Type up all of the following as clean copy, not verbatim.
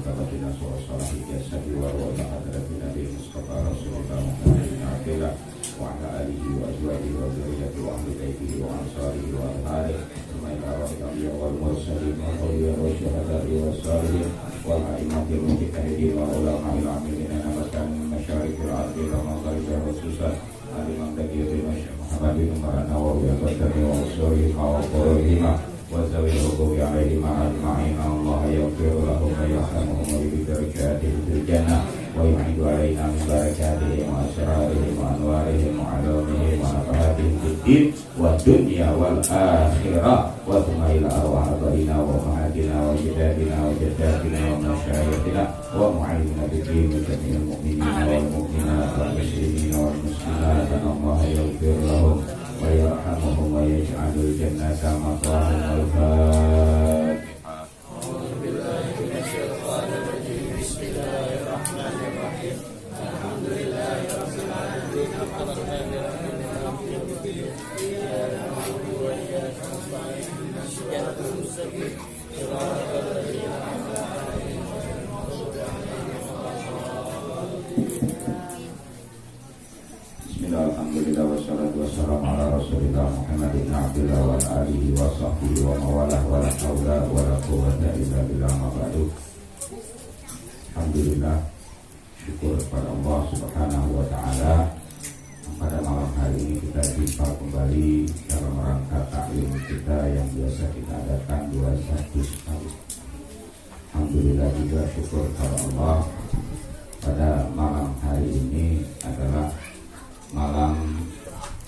وثبتنا سوى صلاح الجسد وروى حضرة النبي المصطفى رسول الله محمد بن عبد الله وعلى آله وأزواجه وذريته وأهل بيته وأنصاره وأنهاره ثم إلى روح الأنبياء والمرسلين والأولياء والشهداء والصالحين والأئمة المجتهدين والعلماء العاملين نبتان من مشارق الأرض ومغاربها خصوصا الإمام تقي محمد بن عمر النووي البصري وأصولهما وفروعهما وذوي الحقوق عليهما أجمعين الله يغفر لهم ويرحمهم ويبدرجاتهم في الجنة ويعيد علينا من بركاتهم وأسرارهم وأنوارهم وعلومهم ونفحاتهم في الدين والدنيا والآخرة وثم إلى أرواح آبائنا وأمهاتنا وجداتنا وجداتنا ومشايخنا ومعلمنا بالدين وجميع المؤمنين والمؤمنات والمسلمين والمسلمات أن الله يغفر لهم ويرحمهم ويجعل الجنة مأواهم والفاتحة. أعوذ بالله من الشيطان الرجيم. بسم الله الرحمن الرحيم. الحمد لله رب العالمين الرحمن الرحيم مالك يوم الدين إياك نعبد وإياك نستعين اهدنا الصراط المستقيم صراط الذين أنعمت عليهم غير المغضوب عليهم ولا الضالين. Bismillah, alhamdulillah, wassalatu wassalamu ala rasulillah Muhammad bin Abdullah wa alihi wa sahbihi wa mawalah wa la hawla wa la quwwata illa billah ma ba'du. Alhamdulillah, syukur kepada Allah subhanahu wa ta'ala. Pada malam hari ini kita jumpa kembali dalam rangka taklim kita yang biasa kita adakan 21 sekali. Alhamdulillah juga syukur kepada Allah. Pada malam hari ini adalah malam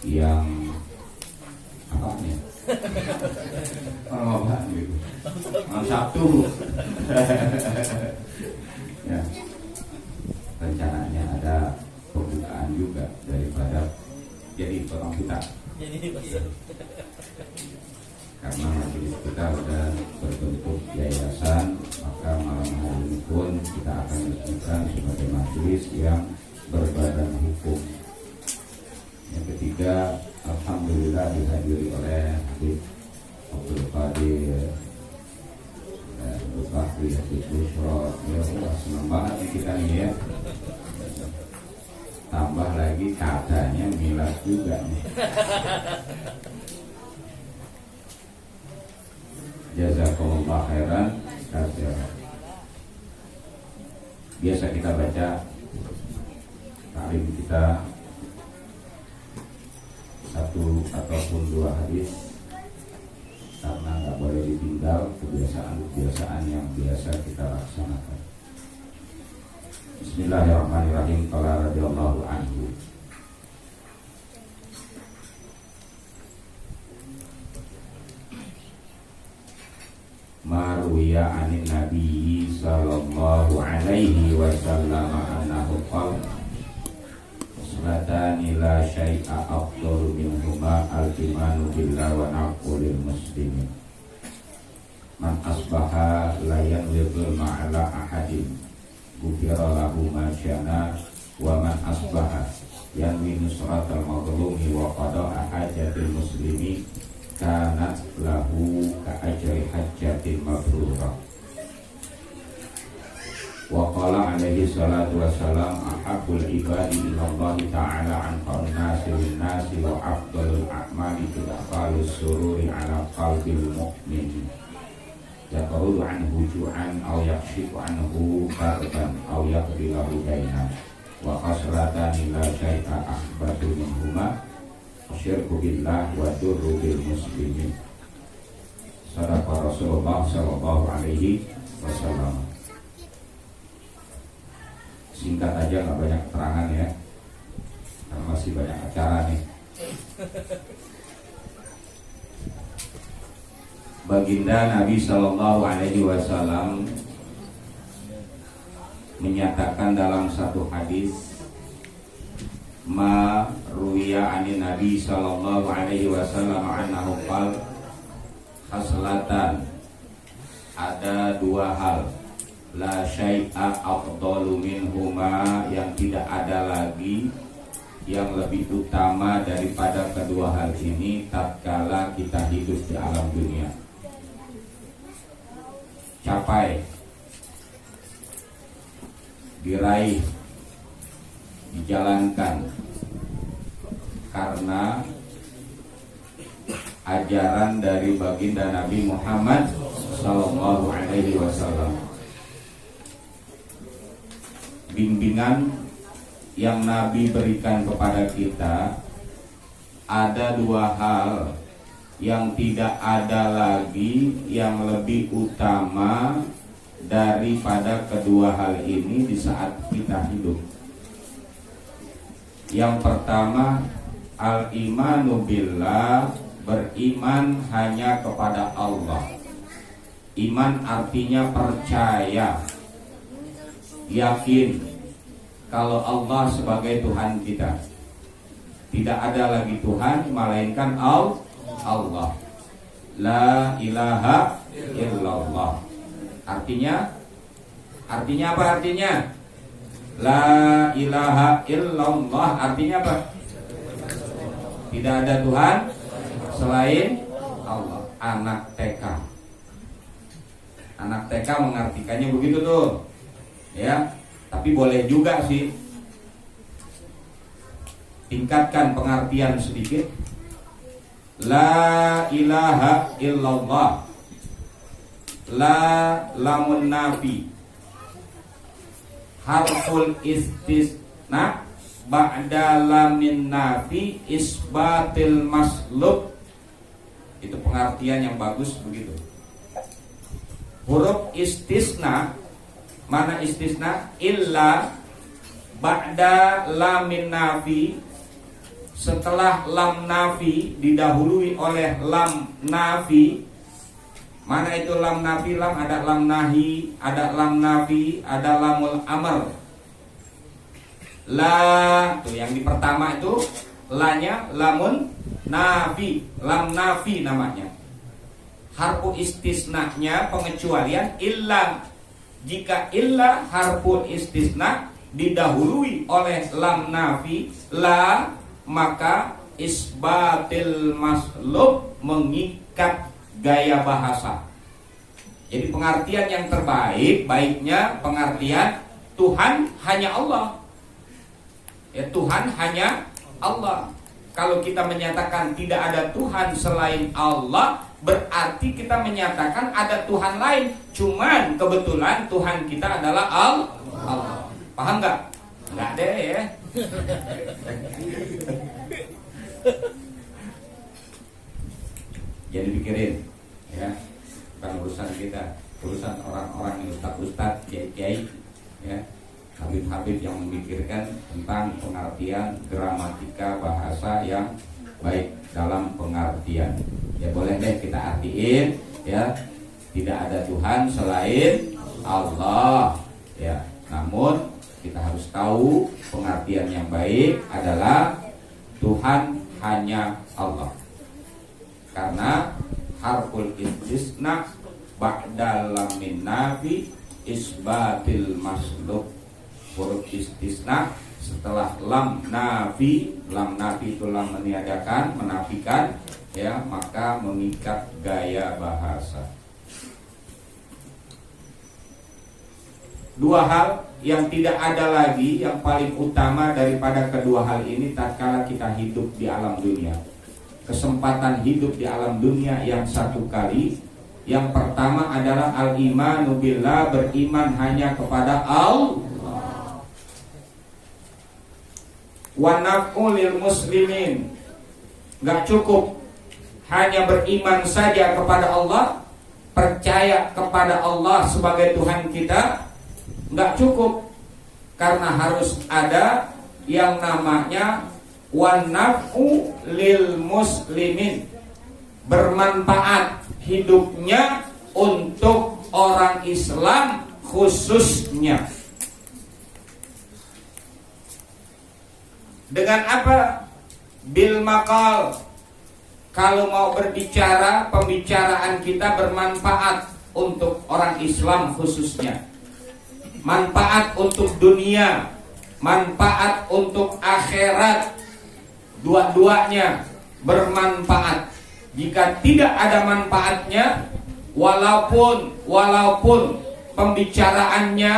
yang apa nih? Malam apa gitu? Malam Sabtu. Ya. Rencananya ada pembukaan juga daripada jadi potong kita. Karena majelis kita sudah berbentuk yayasan, maka malam hari ini pun kita akan resmikan sebagai majelis yang berbadan hukum. Yang ketiga, alhamdulillah dihadiri oleh Habib Abdul Qadir Abdul Qadir Habib Bushro. Ya Allah, senang banget nih kita nih ya. Tambah lagi katanya milad juga nih. Jazakumullah khairan katsiran. Biasa kita baca taklim kita satu ataupun dua hadis karena nggak boleh ditinggal, kebiasaan yang biasa kita laksanakan. Bismillahirrahmanirrahim. Qala radhiyallahu anhu. Marwiya anin nabiyyi sallallahu alaihi wasallam annahu qala Latani la syai'a afdalu minhuma al-imanu billah wa naqulil muslimin. Man asbaha la yanzil ma'ala ahadin gufira lahu ma syana wa man asbaha yanwi nusratal mazlumi wa qada'a hajatil muslimi kanat lahu ka ajri hajjatin mabrurah. Wa qala alaihi salatu wassalam ahabbul ibadi ilallahi ta'ala anfa'un nasi lin nasi wa afdalul a'mali tudkhalus sururi ala qalbil mu'min yaqulu anhu ju'an aw yakshifu anhu karban aw yaqdilahu baina wa khasratani la syai'a ahbadu minhuma asyirku billah wa durru bil muslimin. Sadaqa Rasulullah sallallahu alaihi wasallam. Singkat aja, nggak banyak keterangan ya, karena masih banyak acara nih. Baginda Nabi Shallallahu Alaihi Wasallam menyatakan dalam satu hadis, ma ruwiya anin Nabi Shallallahu Alaihi Wasallam annahu qala khaslatan, ada dua hal, la syai'a afdalu minhuma, yang tidak ada lagi yang lebih utama daripada kedua hal ini tatkala kita hidup di alam dunia. Capai diraih, dijalankan karena ajaran dari baginda Nabi Muhammad Sallallahu Alaihi Wasallam. Bimbingan yang Nabi berikan kepada kita, ada dua hal yang tidak ada lagi yang lebih utama daripada kedua hal ini di saat kita hidup. Yang pertama, al-imanu billah, beriman hanya kepada Allah. Iman artinya percaya, yakin kalau Allah sebagai Tuhan kita. Tidak ada lagi Tuhan melainkan Allah. La ilaha illallah. Artinya apa artinya? La ilaha illallah artinya apa? Tidak ada Tuhan selain Allah. Anak TK mengartikannya begitu tuh, ya. Tapi boleh juga sih tingkatkan pengertian sedikit. La ilaha illallah, la lamun nafi, harful istisna, ba'da lamin nafi, isbatil maslub. Itu pengertian yang bagus begitu. Huruf istisna, mana istisna? Illa, ba'da lamin nafi, setelah lam nafi didahului oleh lam nafi. Mana itu lam nafi? Lam ada lam nahi, ada lam nafi, ada lamul amr. La, tuh yang di pertama itu lanya lamun nafi, lam nafi namanya. Harfu istisna-nya pengecualian illa. Jika illa harfu istisna didahului oleh lam nafi, la, maka isbatil maslub, mengikat gaya bahasa. Jadi pengertian yang terbaik, baiknya pengertian Tuhan hanya Allah. Ya, Tuhan hanya Allah. Kalau kita menyatakan tidak ada Tuhan selain Allah, berarti kita menyatakan ada Tuhan lain. Cuman kebetulan Tuhan kita adalah Allah. Paham nggak? Nggak ada ya. Jadi pikirin, ya, bukan urusan kita, urusan orang-orang yang ustaz-ustaz, kiai-kiai, ya, habib-habib yang memikirkan tentang pengertian gramatika bahasa yang baik dalam pengertian. Ya boleh deh kita artiin, ya, tidak ada Tuhan selain Allah, ya. Namun kita harus tahu pengertian yang baik adalah Tuhan hanya Allah. Karena harful istisna ba'da lamin nafi isbatil maslub. Huruf istisna setelah lam nafi itu lam meniadakan, menafikan, ya, maka mengikat gaya bahasa. Dua hal yang tidak ada lagi yang paling utama daripada kedua hal ini tatkala kita hidup di alam dunia. Kesempatan hidup di alam dunia yang satu kali. Yang pertama adalah al-imanu billah, beriman hanya kepada Allah. Wa naf'u lil muslimin. Gak cukup hanya beriman saja kepada Allah, percaya kepada Allah sebagai Tuhan kita, gak cukup. Karena harus ada yang namanya wa naf'u lil muslimin, bermanfaat hidupnya untuk orang Islam khususnya. Dengan apa? Bil maqal. Kalau mau berbicara, pembicaraan kita bermanfaat untuk orang Islam khususnya. Manfaat untuk dunia, manfaat untuk akhirat. Dua-duanya bermanfaat. Jika tidak ada manfaatnya, walaupun pembicaraannya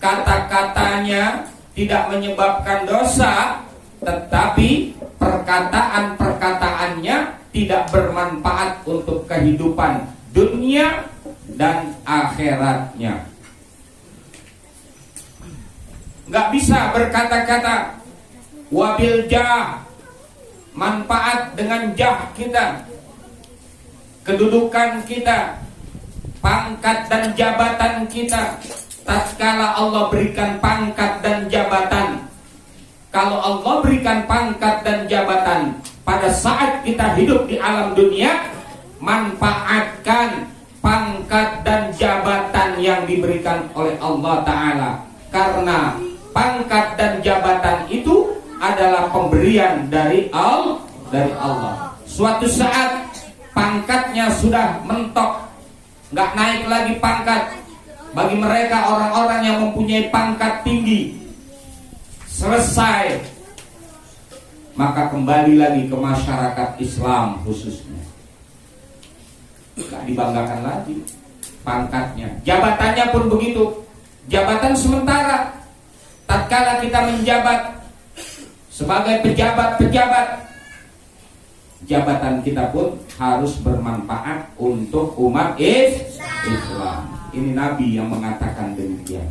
kata-katanya tidak menyebabkan dosa, tetapi perkataan-perkataannya tidak bermanfaat untuk kehidupan dunia dan akhiratnya. Nggak bisa berkata-kata wabil jah, manfaat dengan jah kita, kedudukan kita, pangkat dan jabatan kita. Tatkala Allah berikan pangkat dan jabatan, kalau Allah berikan pangkat dan jabatan pada saat kita hidup di alam dunia, manfaatkan pangkat dan jabatan yang diberikan oleh Allah Ta'ala. Karena pangkat dan jabatan itu adalah pemberian dari Allah. Suatu saat pangkatnya sudah mentok, nggak naik lagi pangkat. Bagi mereka orang-orang yang mempunyai pangkat tinggi, selesai, maka kembali lagi ke masyarakat Islam khususnya. Nggak dibanggakan lagi pangkatnya. Jabatannya pun begitu, jabatan sementara. Tatkala kita menjabat sebagai pejabat-pejabat, jabatan kita pun harus bermanfaat untuk umat Islam. Ini Nabi yang mengatakan demikian.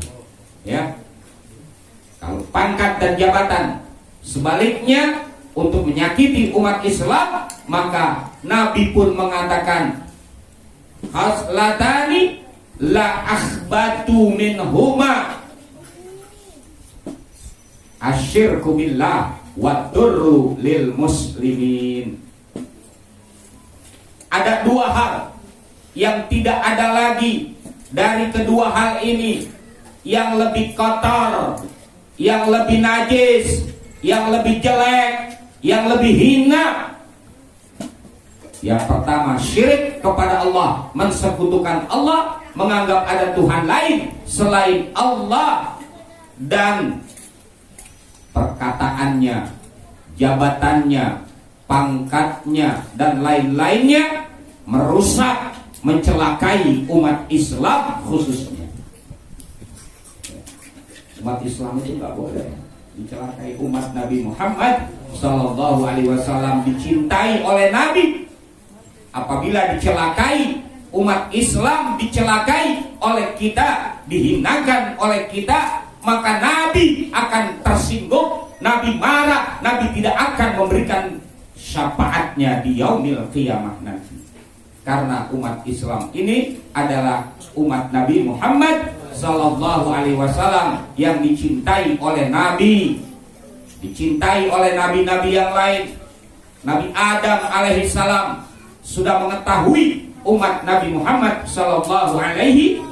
Ya, kalau pangkat dan jabatan sebaliknya untuk menyakiti umat Islam, maka Nabi pun mengatakan haslatani la akhbatu minhuma asyirku billah wa durru lil muslimin. Ada dua hal yang tidak ada lagi dari kedua hal ini, yang lebih kotor, yang lebih najis, yang lebih jelek, yang lebih hina. Yang pertama, syirik kepada Allah, mensekutukan Allah, menganggap ada Tuhan lain selain Allah, dan perkataannya, jabatannya, pangkatnya, dan lain-lainnya merusak, mencelakai umat Islam khususnya. Umat Islam itu nggak boleh mencelakai umat Nabi Muhammad Sallallahu Alaihi Wasallam, dicintai oleh Nabi. Apabila dicelakai umat Islam, dicelakai oleh kita, dihinakan oleh kita, maka Nabi akan tersinggung, Nabi marah, Nabi tidak akan memberikan syafaatnya di yaumil qiyamah nanti. Karena umat Islam ini adalah umat Nabi Muhammad Sallallahu Alaihi Wasallam yang dicintai oleh Nabi, dicintai oleh nabi-nabi yang lain. Nabi Adam alaihissalam sudah mengetahui umat Nabi Muhammad Sallallahu Alaihi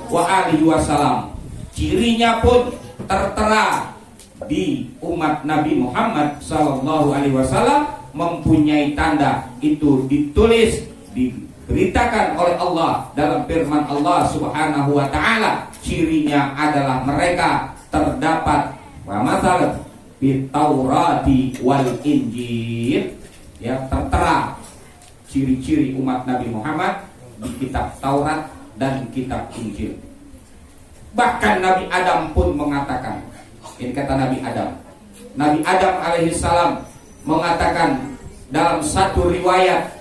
Wasallam. Cirinya pun tertera di umat Nabi Muhammad Sallallahu Alaihi Wasallam, mempunyai tanda itu ditulis, diberitakan oleh Allah dalam firman Allah Subhanahu wa Ta'ala. Cirinya adalah mereka terdapat masalah di Taurati wal Injil, ya, tertera ciri-ciri umat Nabi Muhammad di kitab Taurat dan kitab Injil. Bahkan Nabi Adam pun mengatakan, ini kata Nabi Adam, Nabi Adam alaihissalam mengatakan dalam satu riwayat,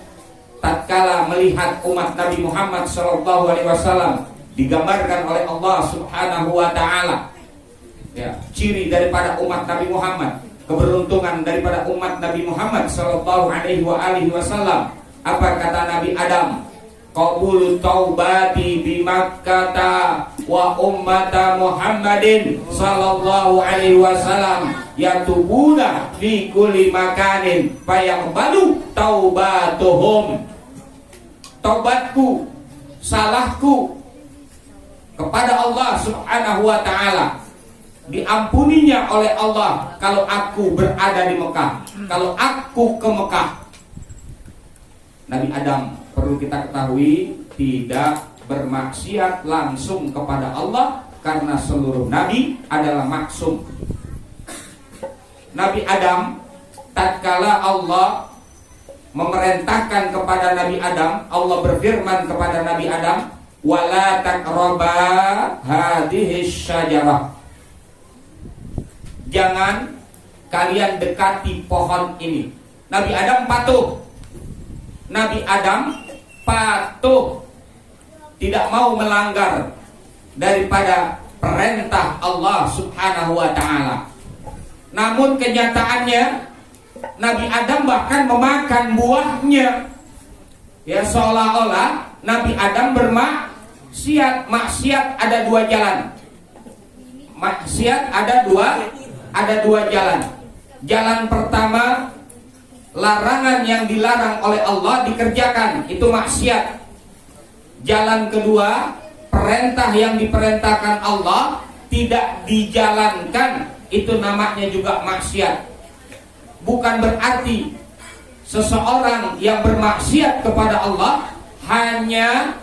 tatkala melihat umat Nabi Muhammad Sallallahu Alaihi Wasallam digambarkan oleh Allah Subhanahu Wa Taala, ya, ciri daripada umat Nabi Muhammad, keberuntungan daripada umat Nabi Muhammad Sallallahu Alaihi Wasallam. Apa kata Nabi Adam? Qabulu taubati bi Makkah wa ummata Muhammadin Sallallahu Alaihi Wasallam yatubuna fi kulli makanin fayaqbalu taubatuhum. Taubatku, salahku kepada Allah Subhanahu wa Ta'ala diampuninya oleh Allah kalau aku berada di Mekah, kalau aku ke Mekah. Nabi Adam, perlu kita ketahui, tidak bermaksiat langsung kepada Allah karena seluruh nabi adalah maksum. Nabi Adam, tatkala Allah memerintahkan kepada Nabi Adam, Allah berfirman kepada Nabi Adam, wala taqraba hadhihi syajarah jangan kalian dekati pohon ini. Nabi Adam patuh. Nabi Adam patuh, tidak mau melanggar daripada perintah Allah Subhanahu wa taala. Namun kenyataannya Nabi Adam bahkan memakan buahnya. Ya, seolah-olah Nabi Adam bermaksiat. Maksiat ada dua jalan. Maksiat ada dua jalan. Jalan pertama, larangan yang dilarang oleh Allah dikerjakan, itu maksiat. Jalan kedua, perintah yang diperintahkan Allah tidak dijalankan, itu namanya juga maksiat. Bukan berarti seseorang yang bermaksiat kepada Allah hanya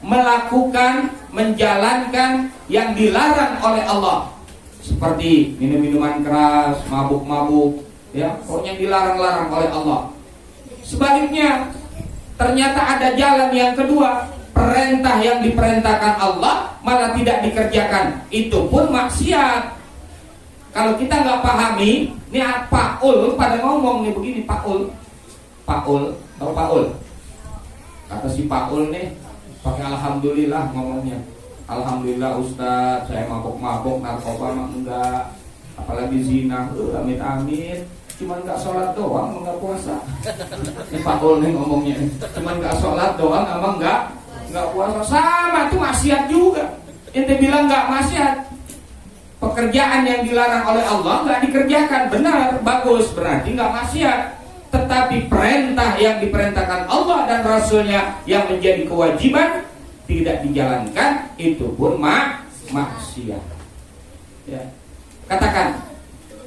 melakukan, menjalankan yang dilarang oleh Allah, seperti minum-minuman keras, mabuk-mabuk, ya, pokoknya dilarang-larang oleh Allah. Sebaliknya, ternyata ada jalan yang kedua, perintah yang diperintahkan Allah malah tidak dikerjakan, itu pun maksiat. Kalau kita nggak pahami, ini Pak Ul pada ngomong nih begini, Pak Ul, tahu Pak Ul? Kata si Pak Ul nih, pakai alhamdulillah ngomongnya. Alhamdulillah Ustadz, saya mabuk-mabuk, narkoba mah enggak, apalagi zina, amit-amit. Cuman nggak sholat doang, nggak puasa. Ini Pak Ul nih ngomongnya, cuman nggak sholat doang, emang nggak puasa. Sama tuh maksiat juga. Ente bilang nggak maksiat, pekerjaan yang dilarang oleh Allah nggak dikerjakan, benar, bagus, berarti nggak maksiat. Tetapi perintah yang diperintahkan Allah dan Rasulnya yang menjadi kewajiban tidak dijalankan, itu pun maksiat. Ya. Katakan,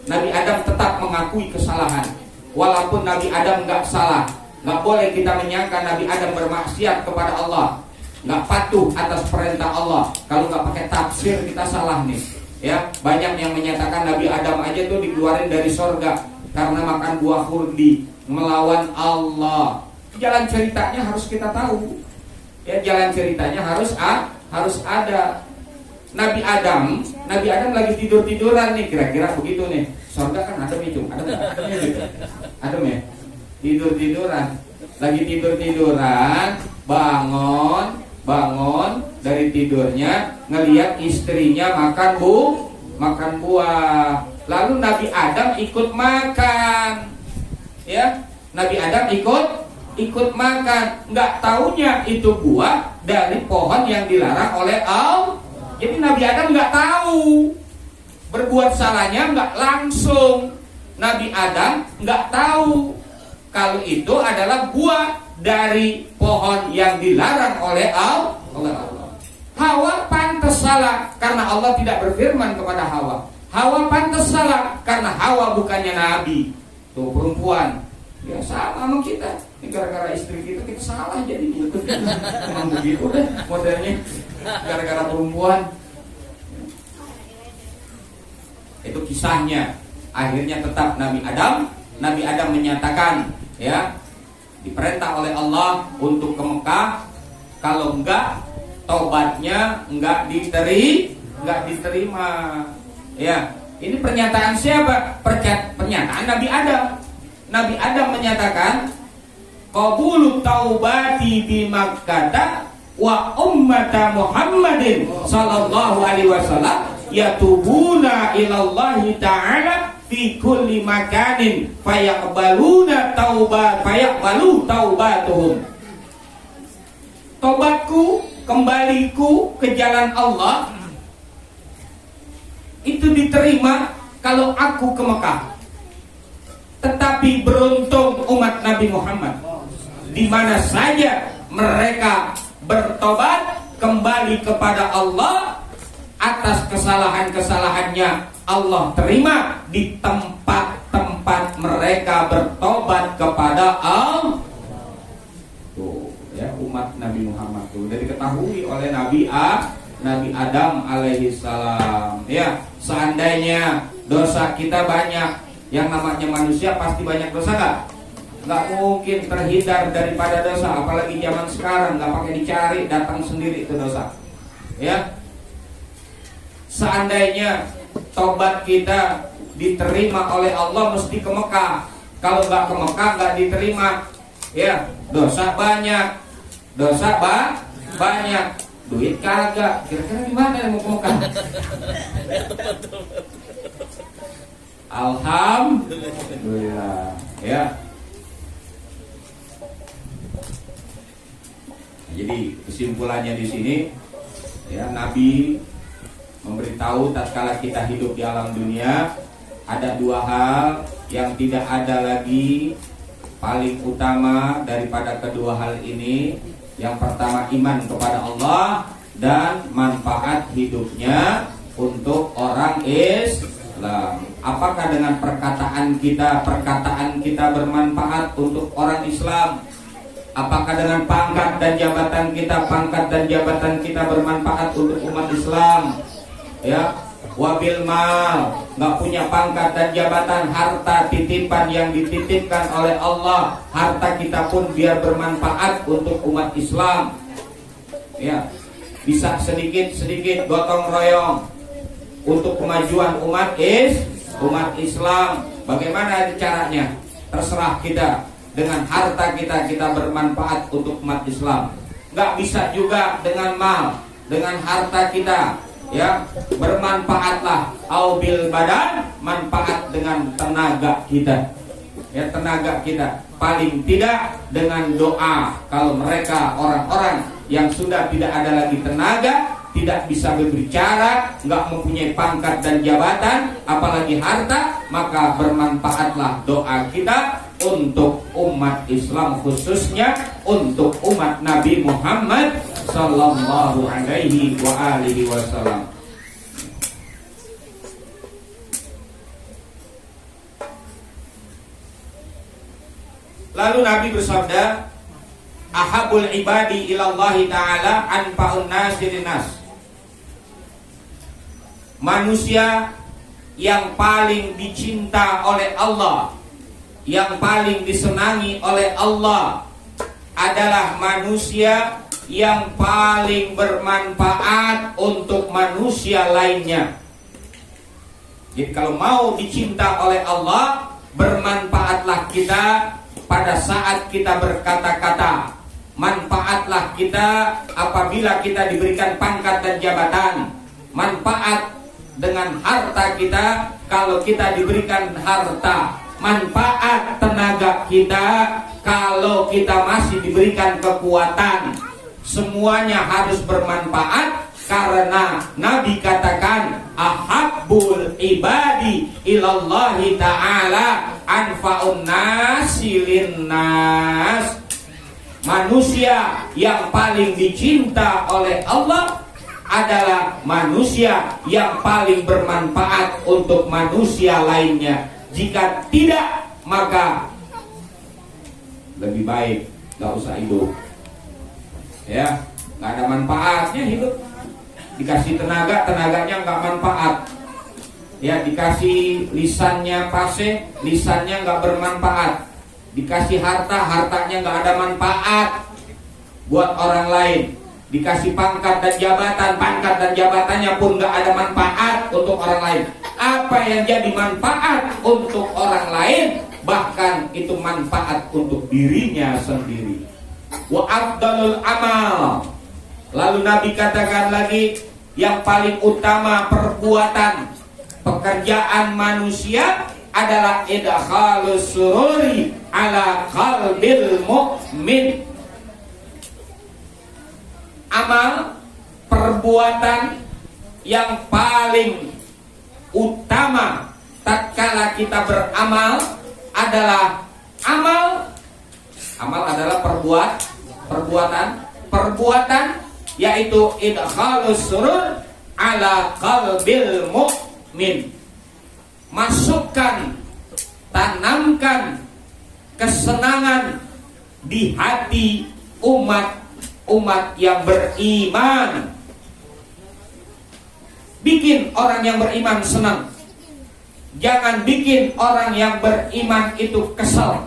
Nabi Adam tetap mengakui kesalahan, walaupun Nabi Adam nggak salah. Nggak boleh kita menyangka Nabi Adam bermaksiat kepada Allah, nggak patuh atas perintah Allah. Kalau nggak pakai tafsir kita salah nih. Ya, banyak yang menyatakan Nabi Adam aja tuh dikeluarin dari sorga karena makan buah khuldi, melawan Allah. Jalan ceritanya harus kita tahu. Ya, jalan ceritanya harus ada. Nabi Adam lagi tidur-tiduran nih, kira-kira begitu nih. Sorga kan adem itu, adem ya. Tidur-tiduran, lagi tidur-tiduran, bangun dari tidurnya, ngelihat istrinya makan buah. Lalu Nabi Adam ikut makan. Ya, Nabi Adam ikut makan, nggak taunya itu buah dari pohon yang dilarang oleh Allah. Jadi Nabi Adam nggak tahu, berbuat salahnya nggak langsung. Nabi Adam nggak tahu kalau itu adalah buah dari pohon yang dilarang oleh Allah. Hawa pantas salah karena Allah tidak berfirman kepada Hawa. Hawa pantas salah karena Hawa bukannya Nabi. Tuh perempuan, ya sama sama kita. Ini gara-gara istri kita salah jadi gitu. Emang begitu deh modelnya, gara-gara perempuan. Itu kisahnya. Akhirnya tetap Nabi Adam menyatakan, ya, diperintah oleh Allah untuk ke Mekah. Kalau enggak, taubatnya enggak diterima. Ya, ini pernyataan siapa? Pernyataan Nabi Adam. Nabi Adam menyatakan, qabulu taubati bi Makkah wa ummata Muhammadin sallallahu alaihi wasallam yatubuna ilallahi ta'ala fi kulli makanin fayaqbalu taubatuhum. Tobatku, kembaliku ke jalan Allah itu diterima kalau aku ke Mekah. Tetapi beruntung umat Nabi Muhammad, di mana saja mereka bertobat kembali kepada Allah atas kesalahan-kesalahannya, Allah terima di tempat-tempat mereka bertobat kepada Allah. Tuh, ya, umat Nabi Muhammad tuh udah diketahui oleh Nabi Adam alaihi salam. Ya, seandainya dosa kita banyak, yang namanya manusia pasti banyak dosa nggak mungkin terhindar daripada dosa, apalagi zaman sekarang nggak pakai dicari, datang sendiri itu dosa. Ya, seandainya tobat kita diterima oleh Allah mesti ke Mekah. Kalau nggak ke Mekah nggak diterima. Ya, dosa banyak, banyak, duit kagak. Kira-kira gimana yang mau ke Mekah? Alhamdulillah. Ya. Jadi kesimpulannya di sini, ya, Nabi memberitahu tatkala kita hidup di alam dunia ada dua hal yang tidak ada lagi paling utama daripada kedua hal ini. Yang pertama iman kepada Allah dan manfaat hidupnya untuk orang Islam. Apakah dengan perkataan kita bermanfaat untuk orang Islam? Apakah dengan pangkat dan jabatan kita bermanfaat untuk umat Islam? Ya, wabil mal, nggak punya pangkat dan jabatan, harta titipan yang dititipkan oleh Allah, harta kita pun biar bermanfaat untuk umat Islam. Ya, bisa sedikit gotong royong untuk kemajuan umat Islam. Bagaimana caranya? Terserah kita. Dengan harta kita bermanfaat untuk umat Islam. Nggak bisa juga dengan mal, dengan harta kita, ya, bermanfaatlah. Au bil badan, manfaat dengan tenaga kita, ya, tenaga kita. Paling tidak dengan doa. Kalau mereka orang-orang yang sudah tidak ada lagi tenaga, tidak bisa berbicara, nggak mempunyai pangkat dan jabatan, apalagi harta, maka bermanfaatlah doa kita untuk umat Islam, khususnya untuk umat Nabi Muhammad sallallahu alaihi wasallam. Lalu Nabi bersabda, ahabul ibadi ilallahi ta'ala anfa'un nasi linnas. Manusia yang paling dicinta oleh Allah, yang paling disenangi oleh Allah adalah manusia yang paling bermanfaat untuk manusia lainnya. Jadi kalau mau dicinta oleh Allah, bermanfaatlah kita pada saat kita berkata-kata. Manfaatlah kita apabila kita diberikan pangkat dan jabatan. Manfaat dengan harta kita kalau kita diberikan harta. Manfaat tenaga kita kalau kita masih diberikan kekuatan. Semuanya harus bermanfaat karena Nabi katakan ahabbul ibadi ilallahi ta'ala anfa'un nasi linnas. Manusia yang paling dicinta oleh Allah adalah manusia yang paling bermanfaat untuk manusia lainnya. Jika tidak, maka lebih baik gak usah hidup. Ya, gak ada manfaatnya hidup. Dikasih tenaga, tenaganya gak manfaat. Ya, dikasih lisannya fase, lisannya gak bermanfaat. Dikasih harta, hartanya gak ada manfaat buat orang lain. Dikasih pangkat dan jabatannya pun gak ada manfaat untuk orang lain. Apa yang jadi manfaat untuk orang lain, bahkan itu manfaat untuk dirinya sendiri. Wa afdalul amal. Lalu Nabi katakan lagi, yang paling utama perbuatan, pekerjaan manusia adalah idkhalus sururi ala qalbil mu'min. Amal, perbuatan yang paling utama tatkala kita beramal adalah amal adalah perbuatan yaitu idkhalus surur ala qalbil mu'min. Masukkan, tanamkan kesenangan di hati umat yang beriman. Bikin orang yang beriman senang. Jangan bikin orang yang beriman itu kesel,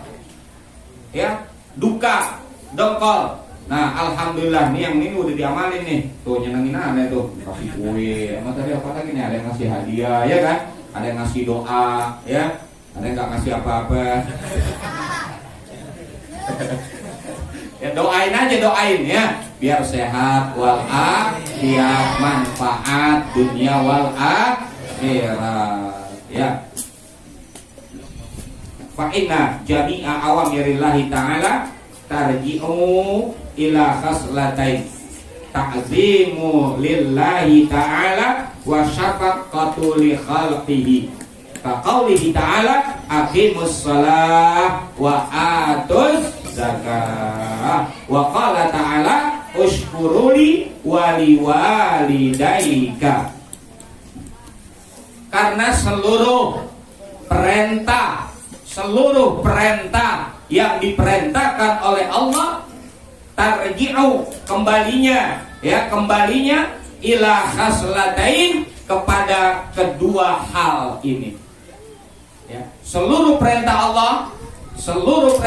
ya, duka, dongkol. Nah, alhamdulillah nih yang ini udah diamalin nih. Tuh nyenengin aneh tuh, kasih kue. Emang tadi apa lagi nih? Ada yang ngasih hadiah, ya kan? Ada yang ngasih doa, ya. Ada yang nggak ngasih apa-apa. Ya doain aja, doain ya. Biar sehat walafiat, manfaat dunia wal akhirat. Ya. Fa inna jami'a awamirillahi ta'ala tarji'u ila khaslatain ta'zimu lillahi ta'ala wa syafaqqatu li khalqihi ka qaulihi ta'ala aqimus shalah wa atuz zakah wa qala ta'ala ushkuruli wa liwalidayka. Karena seluruh perintah yang diperintahkan oleh Allah tarji'u kembalinya ila khaslatain kepada kedua hal ini. Ya, seluruh perintah Allah, seluruh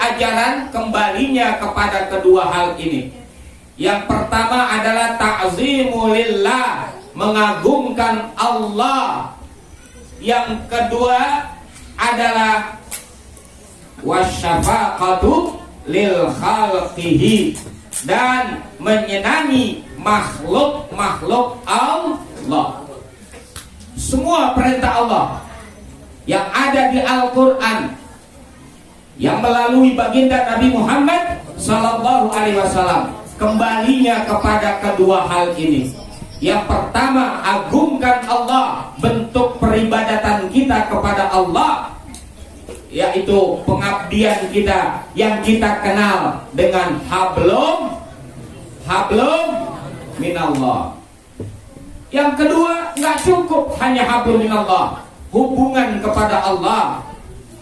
ajaran kembalinya kepada kedua hal ini. Yang pertama adalah ta'zimu lillah, mengagungkan Allah. Yang kedua adalah wasyafaqatu lil khalqihi, dan menyenangi makhluk Allah. Semua perintah Allah yang ada di Al-Quran, yang melalui baginda Nabi Muhammad sallallahu alaihi wasallam, kembalinya kepada kedua hal ini. Yang pertama, agungkan Allah, bentuk peribadatan kita kepada Allah, yaitu pengabdian kita yang kita kenal dengan hablum minallah. Yang kedua, nggak cukup hanya hablum minallah, hubungan kepada Allah,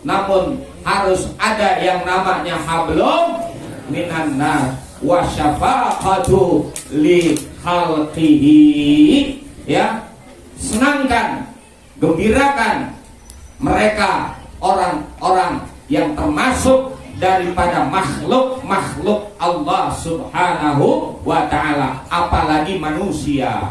namun harus ada yang namanya hablum minannas wa syafaqatu li khalqihi, ya. Senangkan, gembirakan mereka orang-orang yang termasuk daripada makhluk Allah subhanahu wa ta'ala, apalagi manusia.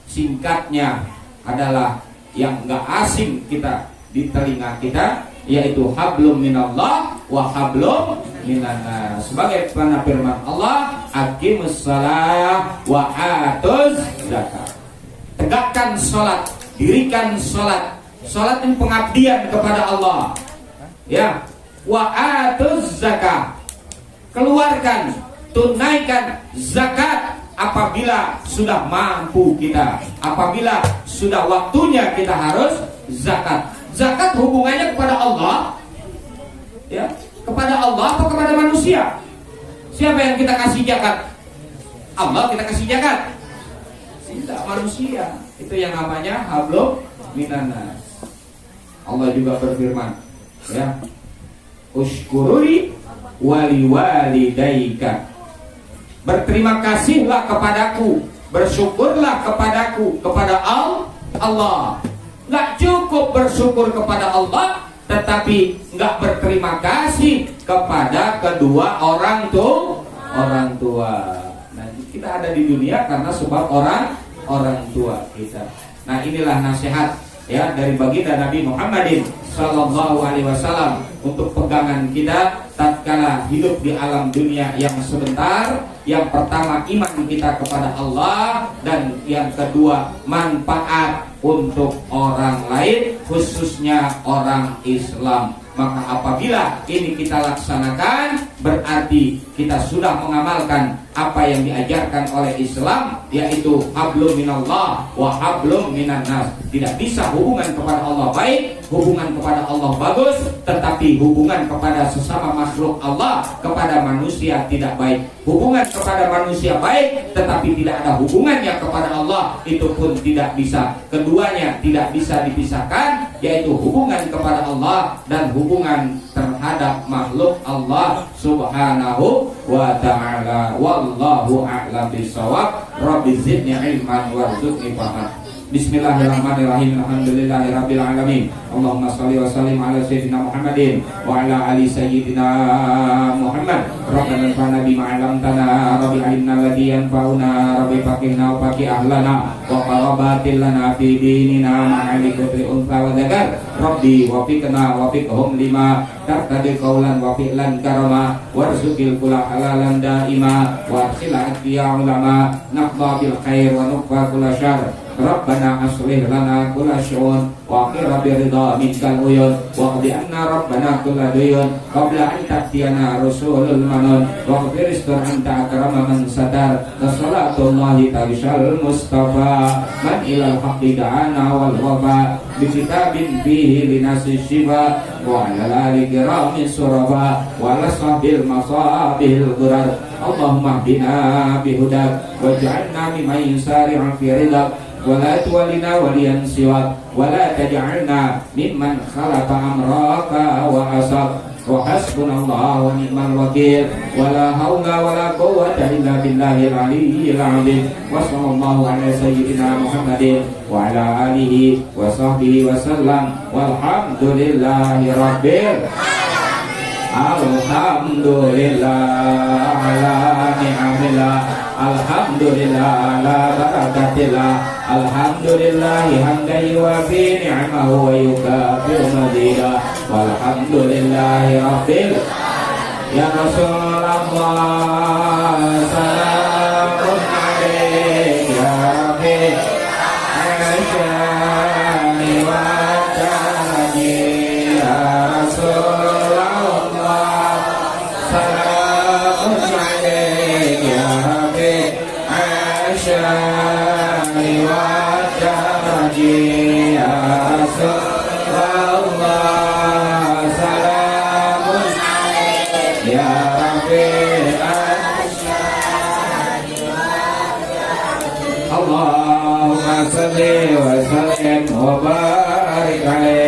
Singkatnya adalah yang gak asing kita di telinga kita, yaitu hablum minallah wa hablum minannas. Sebagai mana firman Allah, aqimus shalah wa atuz zakat. Tegakkan sholat, dirikan sholat. Sholat ini pengabdian kepada Allah, ya. Wa atuz zakat, keluarkan, tunaikan zakat apabila sudah mampu kita, apabila sudah waktunya kita harus zakat. Zakat hubungannya kepada Allah, ya, kepada Allah atau kepada manusia? Siapa yang kita kasih zakat? Allah kita kasih zakat? Tidak, manusia. Itu yang namanya hablum minannas. Allah juga berfirman, ya, ushkuruli waliwalidayka, berterima kasihlah kepadaku, bersyukurlah kepadaku, kepada Allah. Nggak cukup bersyukur kepada Allah, tetapi nggak berterima kasih kepada kedua orang tua. Nah, kita ada di dunia karena sebab orang tua kita. Nah, inilah nasihat, ya, dari baginda Nabi Muhammadin sallallahu alaihi wasallam untuk pegangan kita tatkala hidup di alam dunia yang sebentar. Yang pertama, iman kita kepada Allah, dan yang kedua, manfaat untuk orang lain, khususnya orang Islam. Maka apabila ini kita laksanakan, berarti kita sudah mengamalkan apa yang diajarkan oleh Islam, yaitu hablum minallah wa hablum minannas. Tidak bisa hubungan kepada Allah baik, hubungan kepada Allah bagus, tetapi hubungan kepada sesama makhluk Allah, kepada manusia tidak baik. Hubungan kepada manusia baik, tetapi tidak ada hubungannya kepada Allah, itu pun tidak bisa. Keduanya tidak bisa dipisahkan, yaitu hubungan kepada Allah dan hubungan terhadap makhluk Allah subhanahu wa ta'ala. Wallahu a'lam bishawab. Rabbi zidni ilman warzuqni fahman. Bismillahirrahmanirrahim. Alhamdulillahirabbil alamin. Allahumma shalli wa sallim ala sayyidina Muhammadin wa ala ali sayyidina Muhammad. Rabbana anfa'na bima 'allamtana, rabbi 'allimna alladhi yanfa'una, rabbi faqihna wa faqih ahlana wa qarabatil lana fi dinina ma'ali kulli unsa wa dzakar. Rabbi wafiqna wafiqhum lima taqtadi qawlan wa fi'lan karama warzuqil kula halalan daima wa adkhilna ya ulama naqda bil khair wa nuqwa kulla syarr. Rabbana aslih lana kulla syu'un wa akhira biridha minkal uyun wa qdi anna rabbana kulla duyun qabla an ta'tiyana rusulul manun wa qfir istur anta akrama man satar salatullahi tarishal mustafa man ilal haqqi da'ana wal wafa bi kitabin fihi linasi shifa wa ala ali kiramin surafa wa ala sahbil masabil gurar. Allahumma bina bihudak waj'alna mimman yusari'u fi ridak wala tuwallina waliyan siwak wala taj'alna mimman khalafa amraka wa asab wa hasbunallahu wa ni'mal wakil wala haula wala quwwata illa billahil aliyyil azim wa sallallahu ala sayyidina Muhammadin wa ala alihi wa sahbihi wa sallam walhamdulillahi rabbil alhamdulillah ala ni'amillah alhamdulillah ala barakatillah alhamdulillah hamdan yuwafi ni'amahu wa yukafi'u mazidah walhamdulillahi rabbil ya Rasulullah salamun alaik ya Rabbi asyani wa ta'ji ya Rasulullah salamun alaik ya Rabbi asyani wa ta'ji ya Rasulullah salamun alaik ya Rabbi Allahumma salli wa sallim wa barik alaih